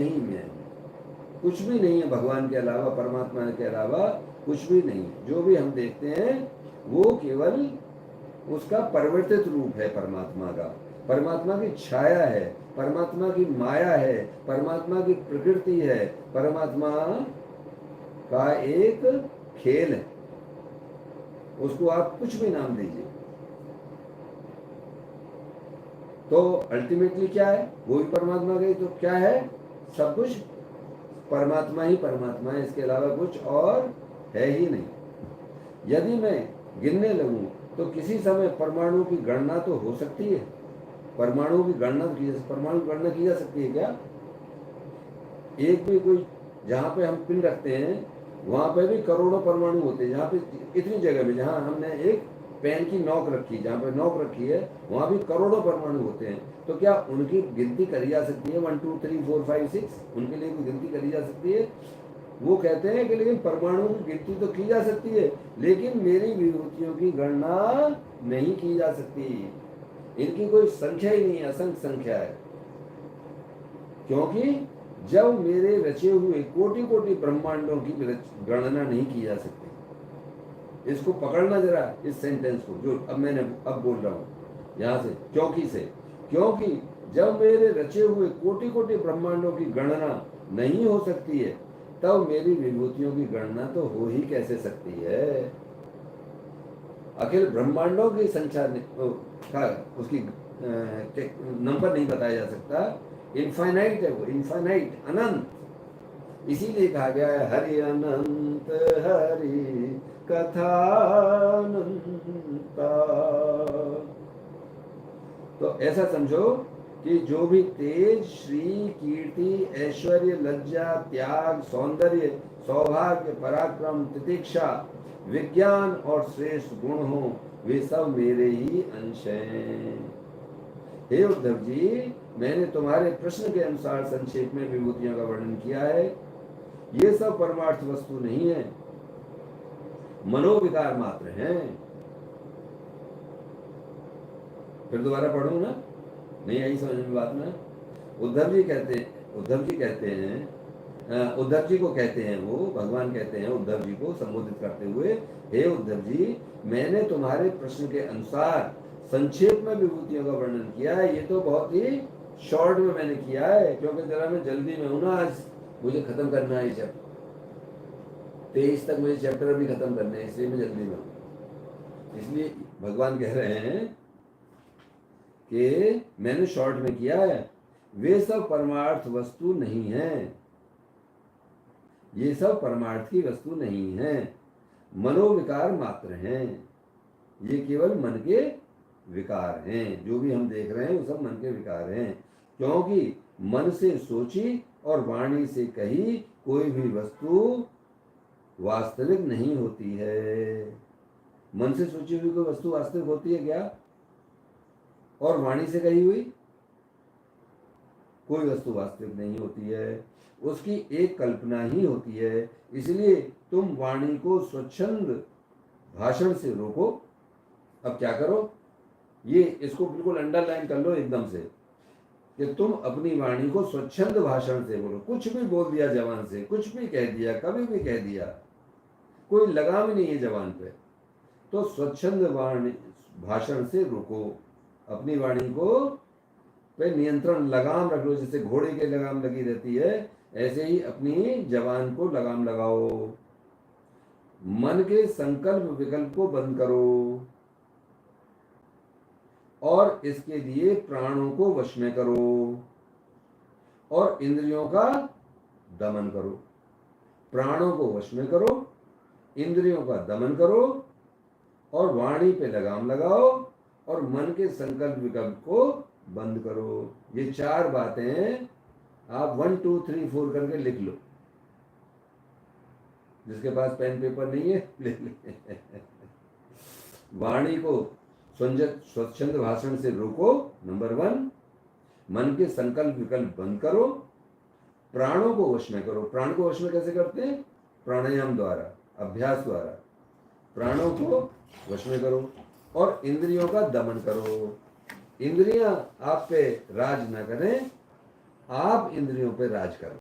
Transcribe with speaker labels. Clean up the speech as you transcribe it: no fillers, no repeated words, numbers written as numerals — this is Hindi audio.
Speaker 1: नहीं है, कुछ भी नहीं है भगवान के अलावा, परमात्मा के अलावा कुछ भी नहीं। जो भी हम देखते हैं वो केवल उसका परिवर्तित रूप है परमात्मा का, परमात्मा की छाया है, परमात्मा की माया है, परमात्मा की प्रकृति है, परमात्मा का एक खेल है। उसको आप कुछ भी नाम दीजिए। तो अल्टीमेटली क्या है, वो भी परमात्मा का ही तो क्या है, सब कुछ परमात्मा ही परमात्मा है, इसके अलावा कुछ और है ही नहीं। यदि मैं गिनने लगूं तो किसी समय परमाणु की गणना तो हो सकती है, परमाणु की गणना परमाणु की गणना की जा सकती है क्या? एक भी कोई, जहाँ पे हम पिन रखते हैं वहां पे भी करोड़ों परमाणु होते हैं। जहाँ पे इतनी जगह में जहाँ हमने एक पेन की नोक रखी, जहाँ पे नोक रखी है वहां भी करोड़ों परमाणु होते हैं। तो क्या उनकी गिनती करी जा सकती है 1 2 3 4 5 6? उनके लिए कोई गिनती करी जा सकती है? वो कहते हैं कि लेकिन परमाणु की गिनती तो की जा सकती है, लेकिन मेरी विभूतियों की गणना नहीं की जा सकती। इनकी कोई संख्या ही नहीं है, असंख्य संख्या है। क्योंकि जब मेरे रचे हुए कोटि कोटि ब्रह्मांडों की गणना नहीं की जा सकती। इसको पकड़ना जरा, इस सेंटेंस को जो अब मैंने अब बोल रहा हूं यहां से, क्योंकि से। क्योंकि जब मेरे रचे हुए कोटि कोटि ब्रह्मांडों की गणना नहीं हो सकती है, तब मेरी विभूतियों की गणना तो हो ही कैसे सकती है? अखिल ब्रह्मांडों की संख्या का उसकी नंबर नहीं बताया जा सकता। इनफाइनाइट है वो, इनफाइनाइट, अनंत। इसीलिए कहा गया है हरि अनंत हरि कथा अनंता। तो ऐसा समझो कि जो भी तेज, श्री, कीर्ति, ऐश्वर्य, लज्जा, त्याग, सौंदर्य, सौभाग्य, पराक्रम, तितिक्षा, विज्ञान और श्रेष्ठ गुण हो, वे सब मेरे ही अंश हैं। हे उद्धव जी, मैंने तुम्हारे प्रश्न के अनुसार संक्षेप में विभूतियों का वर्णन किया है। ये सब परमार्थ वस्तु नहीं है, मनोविकार मात्र हैं। फिर दोबारा पढ़ूं ना, नहीं आई समझ में बात में? उद्धव जी कहते हैं, उद्धव जी को कहते हैं, वो भगवान कहते हैं उद्धव जी को संबोधित करते हुए, हे उद्धव जी, मैंने तुम्हारे प्रश्न के अनुसार संक्षेप में विभूतियों का वर्णन किया है। ये तो बहुत ही शॉर्ट में मैंने किया है, क्योंकि जरा मैं जल्दी में हूं ना, आज मुझे खत्म करना है चैप्टर 23 तक, मुझे चैप्टर अभी खत्म करने हैं, इसलिए मैं जल्दी में हूं। इसलिए भगवान कह रहे हैं कि मैंने शॉर्ट में किया है। वे सब परमार्थ वस्तु नहीं है, ये सब परमार्थ की वस्तु नहीं है, मनोविकार मात्र हैं। ये केवल मन के विकार हैं। जो भी हम देख रहे हैं वो सब मन के विकार हैं, क्योंकि मन से सोची और वाणी से कही कोई भी वस्तु वास्तविक नहीं होती है। मन से सोची हुई कोई वस्तु वास्तविक होती है क्या? और वाणी से कही हुई कोई वस्तु वास्तविक नहीं होती है, उसकी एक कल्पना ही होती है। इसलिए तुम वाणी को स्वच्छंद भाषण से रोको। अब क्या करो, ये इसको बिल्कुल अंडरलाइन कर लो एकदम से, कि तुम अपनी वाणी को स्वच्छंद भाषण से बोलो। कुछ भी बोल दिया जबान से, कुछ भी कह दिया, कभी भी कह दिया, कोई लगाम ही नहीं है जबान पे, तो स्वच्छंद वाणी भाषण से रोको। अपनी वाणी को पे नियंत्रण, लगाम रख लो। जैसे घोड़े के लगाम लगी रहती है, ऐसे ही अपनी जबान को लगाम लगाओ। मन के संकल्प विकल्प को बंद करो और इसके लिए प्राणों को वश में करो और इंद्रियों का दमन करो। प्राणों को वश में करो, इंद्रियों का दमन करो और वाणी पे लगाम लगाओ और मन के संकल्प विकल्प को बंद करो। ये 4 बातें आप 1 2 3 4 करके लिख लो। जिसके पास पेन पेपर नहीं है ले ले। वाणी को स्वच्छंद भाषण से रोको, नंबर 1। मन के संकल्प विकल्प बंद करो, प्राणों को वश में करो। प्राण को वश में कैसे करते हैं? प्राणायाम द्वारा, अभ्यास द्वारा प्राणों को वश में करो और इंद्रियों का दमन करो। इंद्रियां आप पे राज न करें, आप इंद्रियों पर राज करो।